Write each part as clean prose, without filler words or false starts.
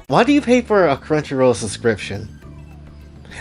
Why do you pay for a Crunchyroll subscription?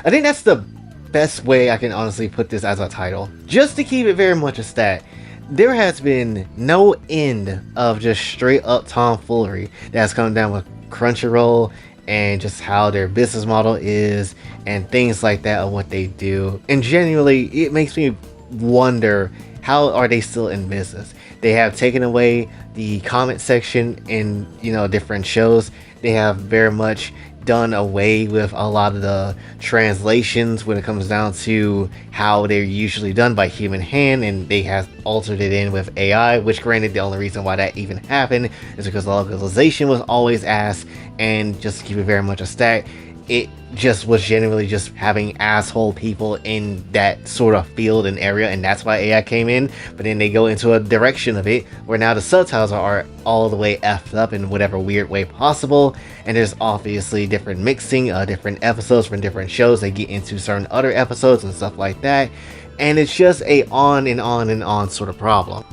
I think that's the best way I can honestly put this as a title. Just to keep it very much a stat, there has been no end of just straight up tomfoolery that's come down with Crunchyroll and just how their business model is and things like that of what they do. And genuinely, it makes me wonder, how are they still in business? They have taken away the comment section in, different shows. They have very much done away with a lot of the translations when it comes down to how they're usually done by human hand, and they have altered it in with AI, which granted the only reason why that even happened is because localization was always asked, and just to keep it very much a stat, it just was genuinely just having asshole people in that sort of field and area, and that's why AI came in. But then they go into a direction of it where now the subtitles are all the way effed up in whatever weird way possible, and there's obviously different mixing, different episodes from different shows. They get into certain other episodes and stuff like that, and it's just a on and on and on sort of problem.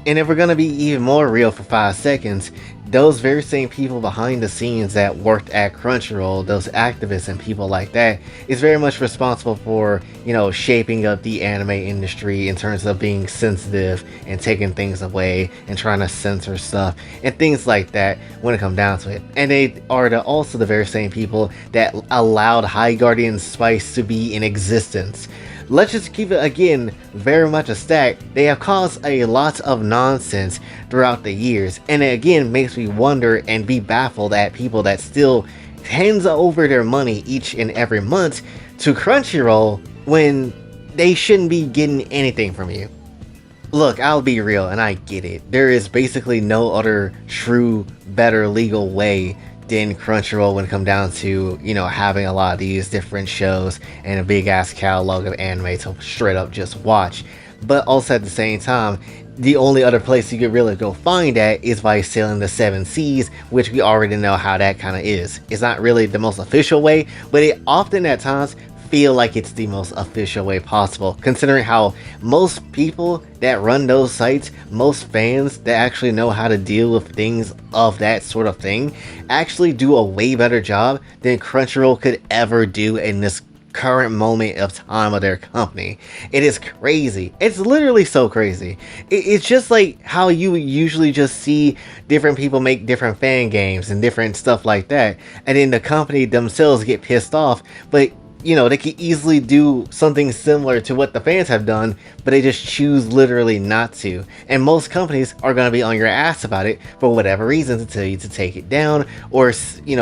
And if we're gonna be even more real for 5 seconds, those very same people behind the scenes that worked at Crunchyroll, those activists and people like that, is very much responsible for, shaping up the anime industry in terms of being sensitive and taking things away and trying to censor stuff and things like that when it comes down to it. And they are also the very same people that allowed High Guardian Spice to be in existence. Let's just keep it, again, very much a stack. They have caused a lot of nonsense throughout the years, and it again makes me wonder and be baffled at people that still hands over their money each and every month to Crunchyroll when they shouldn't be getting anything from you. Look, I'll be real, and I get it. There is basically no other true, better legal way than Crunchyroll when it comes down to, having a lot of these different shows and a big ass catalog of anime to straight up just watch. But also at the same time, the only other place you could really go find that is by sailing the 7 seas, which we already know how that kind of is. It's not really the most official way, but it often at times feel like it's the most official way possible, considering how most people that run those sites, most fans that actually know how to deal with things of that sort of thing, actually do a way better job than Crunchyroll could ever do in this current moment of time of their company. It is crazy. It's literally so crazy. It's just like how you usually just see different people make different fan games and different stuff like that, and then the company themselves get pissed off, but they could easily do something similar to what the fans have done, but they just choose literally not to. And most companies are going to be on your ass about it for whatever reason, to tell you to take it down, or,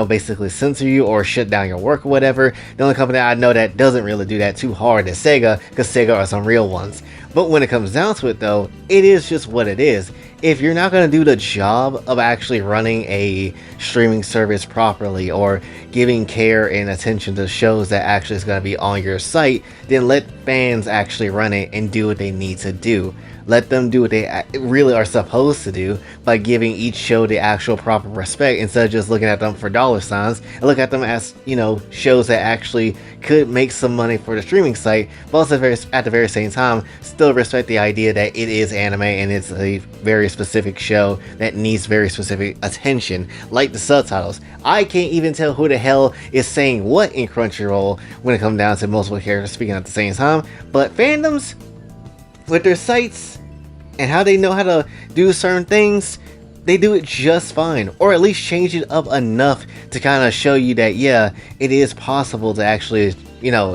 basically censor you or shut down your work or whatever. The only company I know that doesn't really do that too hard is Sega, because Sega are some real ones. But when it comes down to it though, it is just what it is. If you're not going to do the job of actually running a streaming service properly or giving care and attention to shows that actually is going to be on your site, then let fans actually run it and do what they need to do. Let them do what they really are supposed to do by giving each show the actual proper respect, instead of just looking at them for dollar signs, and look at them as, shows that actually could make some money for the streaming site, but also at the very same time, still respect the idea that it is anime and it's a very specific show that needs very specific attention, like the subtitles. I can't even tell who the hell is saying what in Crunchyroll when it comes down to multiple characters speaking at the same time, but fandoms, with their sites and how they know how to do certain things, they do it just fine, or at least change it up enough to kind of show you that, yeah, it is possible to actually,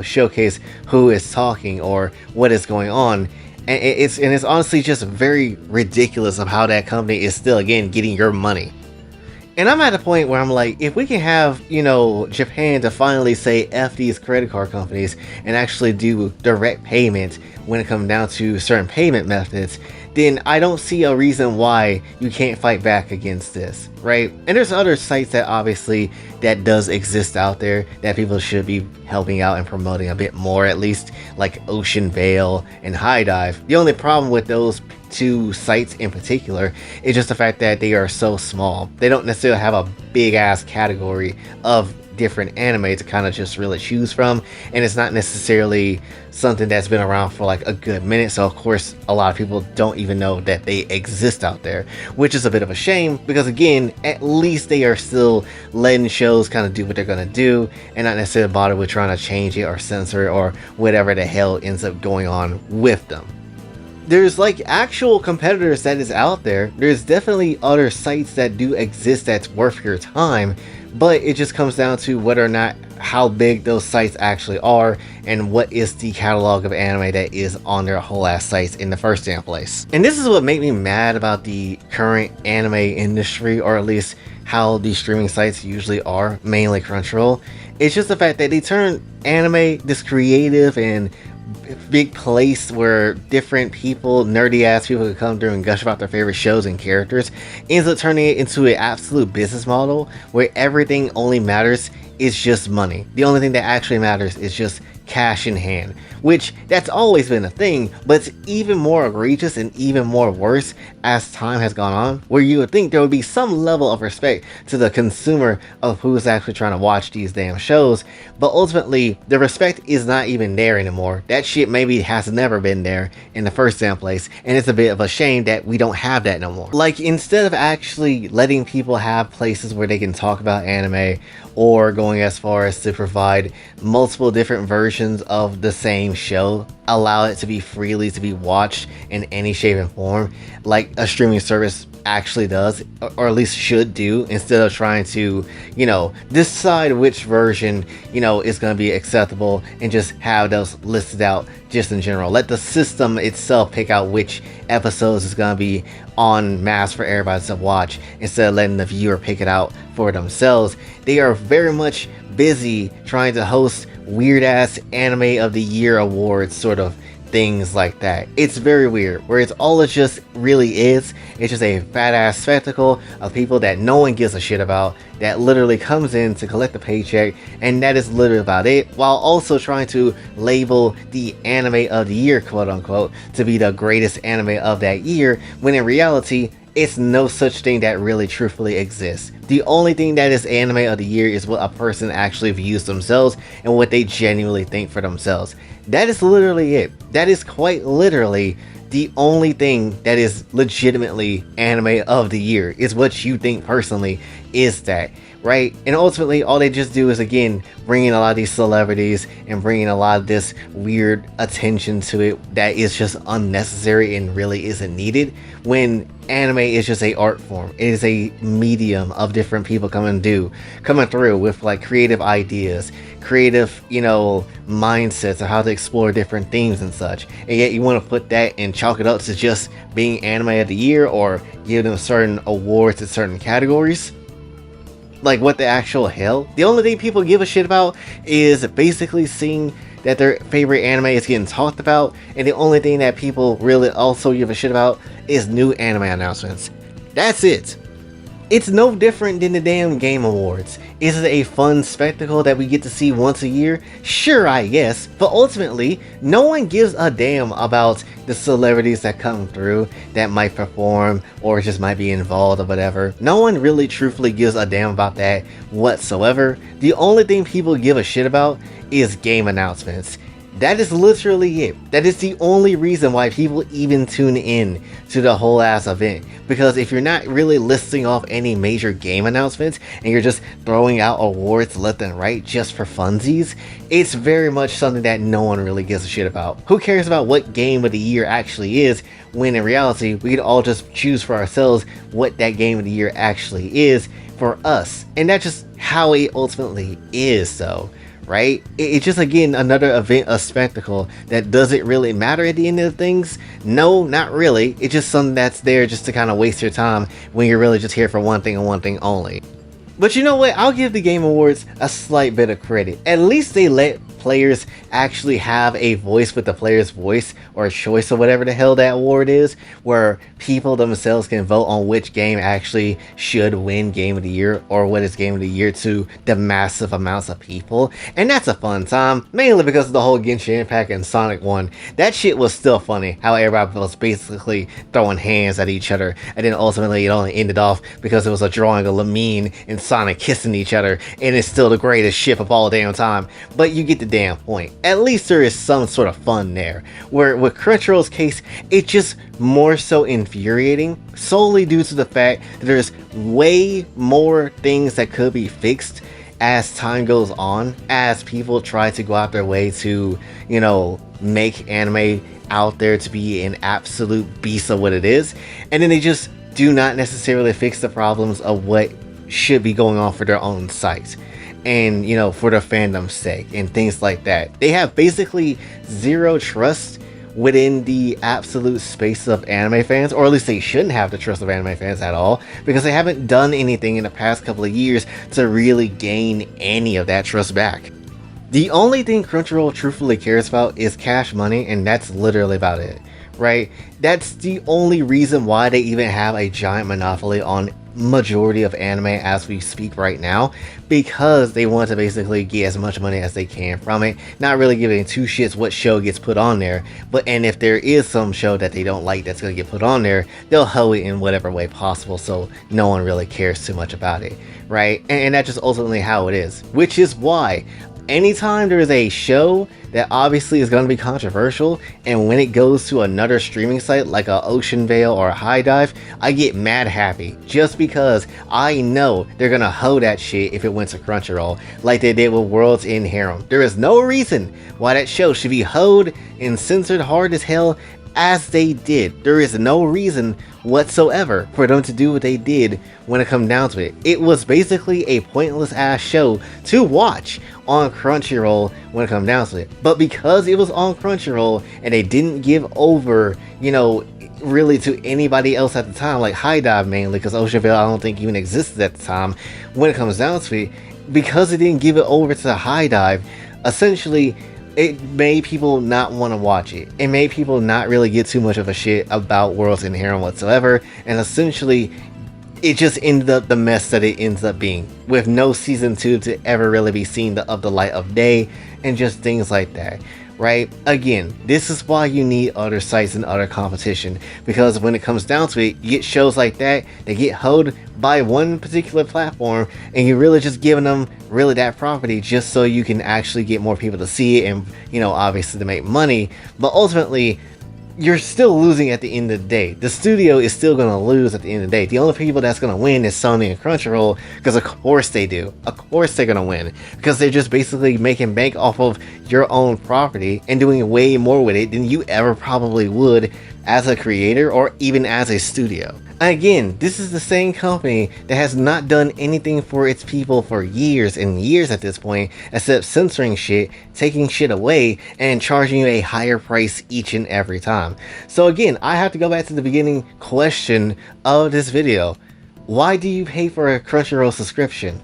showcase who is talking or what is going on. And it's honestly just very ridiculous of how that company is still, again, getting your money. And I'm at a point where I'm like, if we can have, Japan to finally say F these credit card companies and actually do direct payment when it comes down to certain payment methods, then I don't see a reason why you can't fight back against this, right? And there's other sites that obviously that does exist out there that people should be helping out and promoting a bit more, at least, like Ocean Vale and High Dive. The only problem with those two sites in particular is just the fact that they are so small. They don't necessarily have a big ass category of different anime to kind of just really choose from, and it's not necessarily something that's been around for like a good minute, so of course a lot of people don't even know that they exist out there, which is a bit of a shame, because again, at least they are still letting shows kind of do what they're gonna do and not necessarily bother with trying to change it or censor it or whatever the hell ends up going on with them. There's like actual competitors that is out there. There's definitely other sites that do exist that's worth your time, but it just comes down to whether or not how big those sites actually are and what is the catalog of anime that is on their whole ass sites in the first damn place. And this is what made me mad about the current anime industry, or at least how these streaming sites usually are, mainly Crunchyroll. It's just the fact that they turn anime, this creative and big place where different people, nerdy ass people, could come through and gush about their favorite shows and characters, ends up turning it into an absolute business model where everything only matters is just money. The only thing that actually matters is just cash in hand, which that's always been a thing, but it's even more egregious and even more worse as time has gone on, where you would think there would be some level of respect to the consumer of who's actually trying to watch these damn shows, but ultimately the respect is not even there anymore. That shit maybe has never been there in the first damn place, and it's a bit of a shame that we don't have that no more. Like, instead of actually letting people have places where they can talk about anime, or going as far as to provide multiple different versions of the same show, allow it to be freely to be watched in any shape and form, like a streaming service actually does, or at least should do, instead of trying to, decide which version, is going to be acceptable and just have those listed out just in general. Let the system itself pick out which episodes is going to be en masse for everybody to watch, instead of letting the viewer pick it out for themselves. They are very much busy trying to host weird ass anime of the year awards, sort of things like that. It's very weird, where it's all it just really is. It's just a fat ass spectacle of people that no one gives a shit about, that literally comes in to collect a paycheck, and that is literally about it, while also trying to label the anime of the year, quote unquote, to be the greatest anime of that year, when in reality it's no such thing that really truthfully exists. The only thing that is anime of the year is what a person actually views themselves and what they genuinely think for themselves. That is literally it. That is quite literally the only thing that is legitimately anime of the year, is what you think personally is that, right? And ultimately all they just do is, again, bring in a lot of these celebrities and bring in a lot of this weird attention to it that is just unnecessary and really isn't needed, when anime is just a art form. It is a medium of different people coming through with like creative ideas, creative, mindsets of how to explore different themes and such. And yet you want to put that and chalk it up to just being anime of the year, or give them certain awards in certain categories. Like, what the actual hell? The only thing people give a shit about is basically seeing that their favorite anime is getting talked about, and the only thing that people really also give a shit about is new anime announcements. That's it. It's no different than the damn Game Awards. Is it a fun spectacle that we get to see once a year? Sure, I guess, but ultimately, no one gives a damn about the celebrities that come through that might perform or just might be involved or whatever. No one really truthfully gives a damn about that whatsoever. The only thing people give a shit about is game announcements. That is literally it. That is the only reason why people even tune in to the whole ass event. Because if you're not really listing off any major game announcements and you're just throwing out awards left and right just for funsies, it's very much something that no one really gives a shit about. Who cares about what game of the year actually is, when in reality we could all just choose for ourselves what that game of the year actually is for us. And that's just how it ultimately is, though. Right? It's just, again, another event, a spectacle that doesn't really matter at the end of things. No, not really. It's just something that's there just to kind of waste your time when you're really just here for one thing and one thing only. But you know what? I'll give the Game Awards a slight bit of credit. At least they let players actually have a voice with the player's voice, or a choice, or whatever the hell that award is, where people themselves can vote on which game actually should win Game of the Year, or what is Game of the Year to the massive amounts of people. And that's a fun time, mainly because of the whole Genshin Impact and Sonic one. That shit was still funny, how everybody was basically throwing hands at each other, and then ultimately it only ended off because it was a drawing of Lamine and Sonic kissing each other, and it's still the greatest ship of all damn time. But you get the damn point. At least there is some sort of fun there. Where with Crunchyroll's case, it's just more so infuriating, solely due to the fact that there's way more things that could be fixed as time goes on, as people try to go out their way to, you know, make anime out there to be an absolute beast of what it is, and then they just do not necessarily fix the problems of what should be going on for their own site, and, you know, for their fandom's sake and things like that. They have basically zero trust within the absolute space of anime fans, or at least they shouldn't have the trust of anime fans at all, because they haven't done anything in the past couple of years to really gain any of that trust back. The only thing Crunchyroll truthfully cares about is cash money, and that's literally about it, right? That's the only reason why they even have a giant monopoly on majority of anime as we speak right now, because they want to basically get as much money as they can from it, not really giving two shits what show gets put on there. And if there is some show that they don't like that's going to get put on there, they'll hoe it in whatever way possible, so no one really cares too much about it, right? And that's just ultimately how it is, which is why anytime there is a show that obviously is going to be controversial, and when it goes to another streaming site like a Ocean Vale or a High Dive, I get mad happy, just because I know they're going to hoe that shit if it went to Crunchyroll, like they did with Worlds in Harem. There is no reason why that show should be hoed and censored hard as hell as they did. There is no reason whatsoever for them to do what they did when it comes down to it. It was basically a pointless ass show to watch on Crunchyroll when it comes down to it. But because it was on Crunchyroll and they didn't give over, you know, really to anybody else at the time, like High Dive mainly, because Ocean Vale I don't think even existed at the time, when it comes down to it, because it didn't give it over to High Dive, essentially it made people not want to watch it. It made people not really give too much of a shit about Worlds in Harem whatsoever, and essentially it just ended up the mess that it ends up being, with no season 2 to ever really be seen of the light of day, and just things like that, right? Again, this is why you need other sites and other competition, because when it comes down to it, you get shows like that get hoed by one particular platform, and you're really just giving them really that property just so you can actually get more people to see it, and, you know, obviously to make money. But ultimately, you're still losing at the end of the day. The studio is still going to lose at the end of the day. The only people that's going to win is Sony and Crunchyroll, because of course they do. Of course they're going to win, because they're just basically making bank off of your own property and doing way more with it than you ever probably would as a creator or even as a studio. Again, this is the same company that has not done anything for its people for years and years at this point, except censoring shit, taking shit away, and charging you a higher price each and every time. So again, I have to go back to the beginning question of this video. Why do you pay for a Crunchyroll subscription?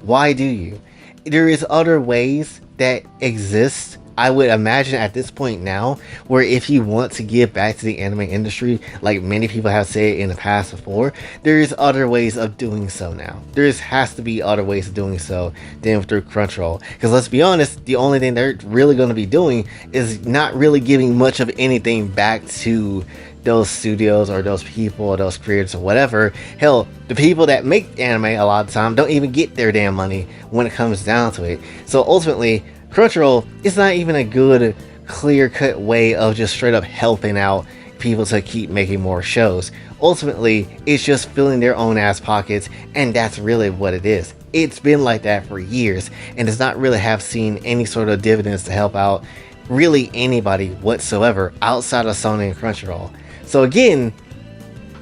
Why do you? There is other ways that exist, I would imagine at this point now, where if you want to give back to the anime industry, like many people have said in the past before, there is other ways of doing so now. There has to be other ways of doing so than through Crunchyroll. Because let's be honest, the only thing they're really going to be doing is not really giving much of anything back to those studios or those people or those creators or whatever. Hell, the people that make anime a lot of the time don't even get their damn money when it comes down to it. So ultimately, Crunchyroll is not even a good, clear-cut way of just straight up helping out people to keep making more shows. Ultimately, it's just filling their own ass pockets, and that's really what it is. It's been like that for years, and does not really have seen any sort of dividends to help out really anybody whatsoever outside of Sony and Crunchyroll. So again,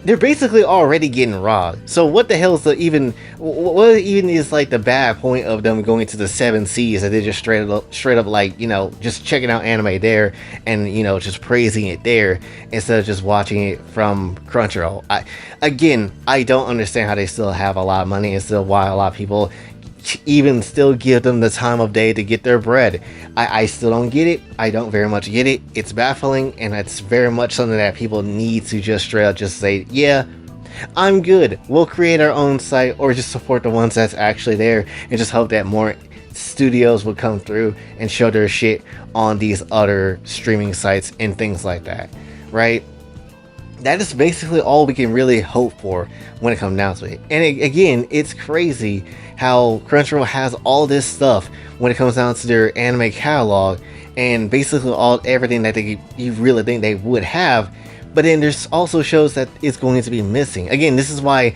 they're basically already getting robbed. So what the hell is what even is like the bad point of them going to the 7 Seas, that they're just straight up like, you know, just checking out anime there and, you know, just praising it there instead of just watching it from Crunchyroll. I don't understand how they still have a lot of money, and still why a lot of people even still give them the time of day to get their bread. I still don't get it. I don't very much get it. It's baffling, and it's very much something that people need to just straight up just say, yeah, I'm good. We'll create our own site, or just support the ones that's actually there, and just hope that more studios will come through and show their shit on these other streaming sites and things like that, right? That is basically all we can really hope for when it comes down to it. And again, it's crazy how Crunchyroll has all this stuff when it comes down to their anime catalog, and basically everything that you really think they would have. But then there's also shows that it's going to be missing. Again, this is why,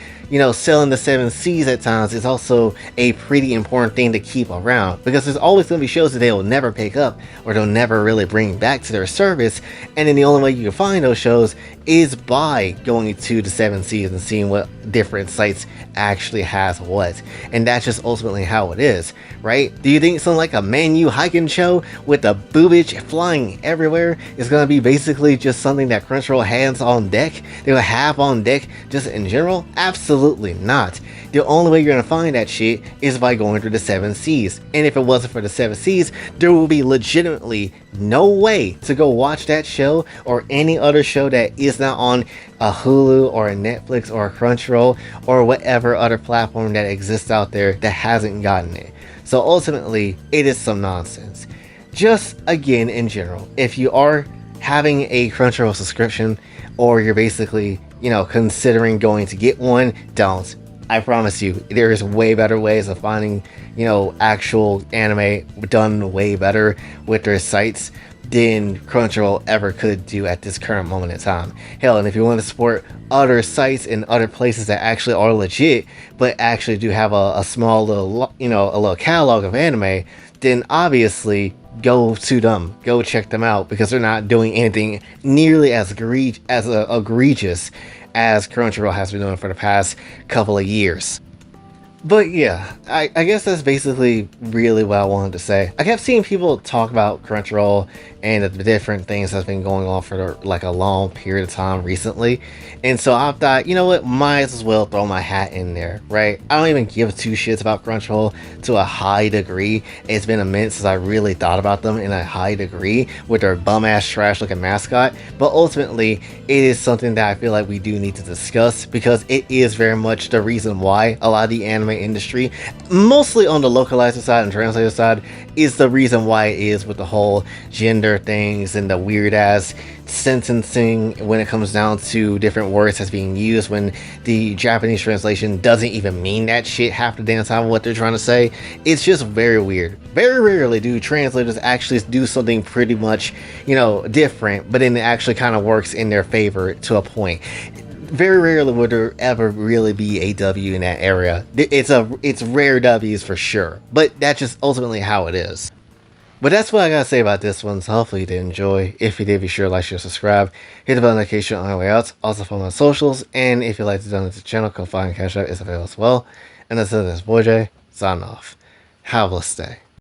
selling the 7 Cs at times is also a pretty important thing to keep around. Because there's always going to be shows that they'll never pick up, or they'll never really bring back to their service. And then the only way you can find those shows is by going to the 7 Cs and seeing what different sites actually has what. And that's just ultimately how it is, right? Do you think something like a Man-U hiking show with the boobage flying everywhere is going to be basically just something that Crunchyroll has on deck? They will have on deck just in general? Absolutely not. The only way you're going to find that shit is by going through the 7 Cs. And if it wasn't for the 7 Cs, there will be legitimately no way to go watch that show or any other show that is not on a Hulu or a Netflix or a Crunchyroll or whatever other platform that exists out there that hasn't gotten it. So ultimately, it is some nonsense. Just again, in general, if you are having a Crunchyroll subscription, or you're basically, considering going to get one, don't. I promise you, there is way better ways of finding, actual anime done way better with their sites than Crunchyroll ever could do at this current moment in time. Hell, and if you want to support other sites and other places that actually are legit, but actually do have a small little, a little catalog of anime, then obviously go to them, go check them out, because they're not doing anything nearly as egregious as Crunchyroll has been doing for the past couple of years. But yeah, I guess that's basically really what I wanted to say. I kept seeing people talk about Crunchyroll and the different things that's been going on for like a long period of time recently. And so I thought, might as well throw my hat in there, right? I don't even give two shits about Crunchyroll to a high degree. It's been a minute since I really thought about them in a high degree with their bum-ass trash looking mascot. But ultimately, it is something that I feel like we do need to discuss, because it is very much the reason why a lot of the anime industry, mostly on the localizer side and translator side, is the reason why it is with the whole gender things and the weird ass sentencing when it comes down to different words that's being used when the Japanese translation doesn't even mean that shit half the damn time of what they're trying to say. It's just very weird. Very rarely do translators actually do something pretty much, different, but then it actually kind of works in their favor to a point. Very rarely would there ever really be a W in that area. It's rare W's for sure, but that's just ultimately how it is. But that's what I gotta say about this one, so hopefully you did enjoy. If you did, be sure to like, share, subscribe, hit the bell notification on your way out, also follow my socials, and if you'd like to donate to the channel, Kofi and Cash App is available as well. And that's it, this boy Jay, signing off. Have a blessed day.